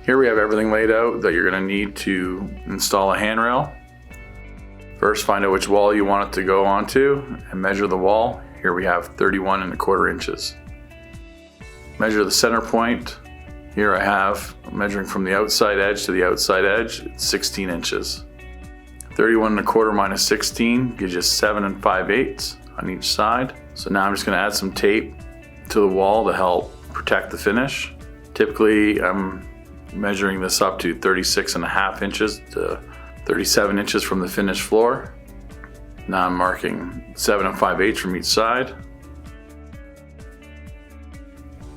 Here we have everything laid out that you're going to need to install a handrail. First, find out which wall you want it to go onto and measure the wall. Here we have 31¼ inches. Measure the center point. Here I have, measuring from the outside edge to the outside edge, it's 16 inches. 31¼ minus 16 gives you 7 5/8 on each side. So now I'm just going to add some tape to the wall to help protect the finish. Typically, I'm measuring this up to 36½ inches to 37 inches from the finished floor. Now I'm marking 7 5/8 from each side.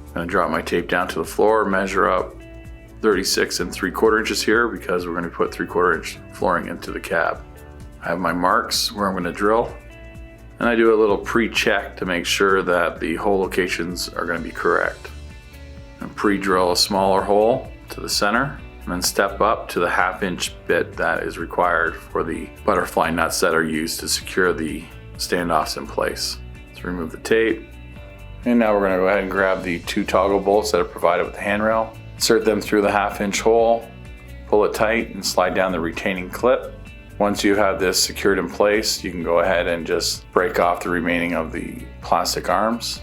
I'm going to drop my tape down to the floor, measure up 36 3/4 inches here because we're going to put 3/4 inch flooring into the cab. I have my marks where I'm going to drill, and I do a little pre-check to make sure that the hole locations are going to be correct. And pre-drill a smaller hole to the center, and then step up to the 1/2 inch bit that is required for the butterfly nuts that are used to secure the standoffs in place. Let's remove the tape. And now we're going to go ahead and grab the 2 toggle bolts that are provided with the handrail. Insert them through the 1/2 inch hole, pull it tight, and slide down the retaining clip. Once you have this secured in place, you can go ahead and just break off the remaining of the plastic arms.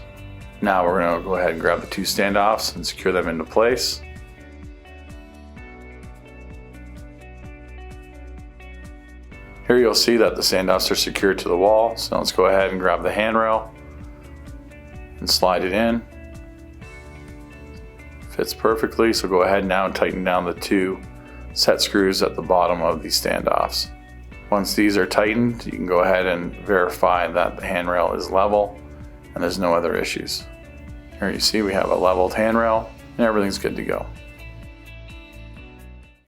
Now we're going to go ahead and grab the 2 standoffs and secure them into place. Here you'll see that the standoffs are secured to the wall, so let's go ahead and grab the handrail and slide it in. Fits perfectly, so go ahead now and tighten down the 2 set screws at the bottom of the standoffs. Once these are tightened, you can go ahead and verify that the handrail is level and there's no other issues. Here you see we have a leveled handrail and everything's good to go.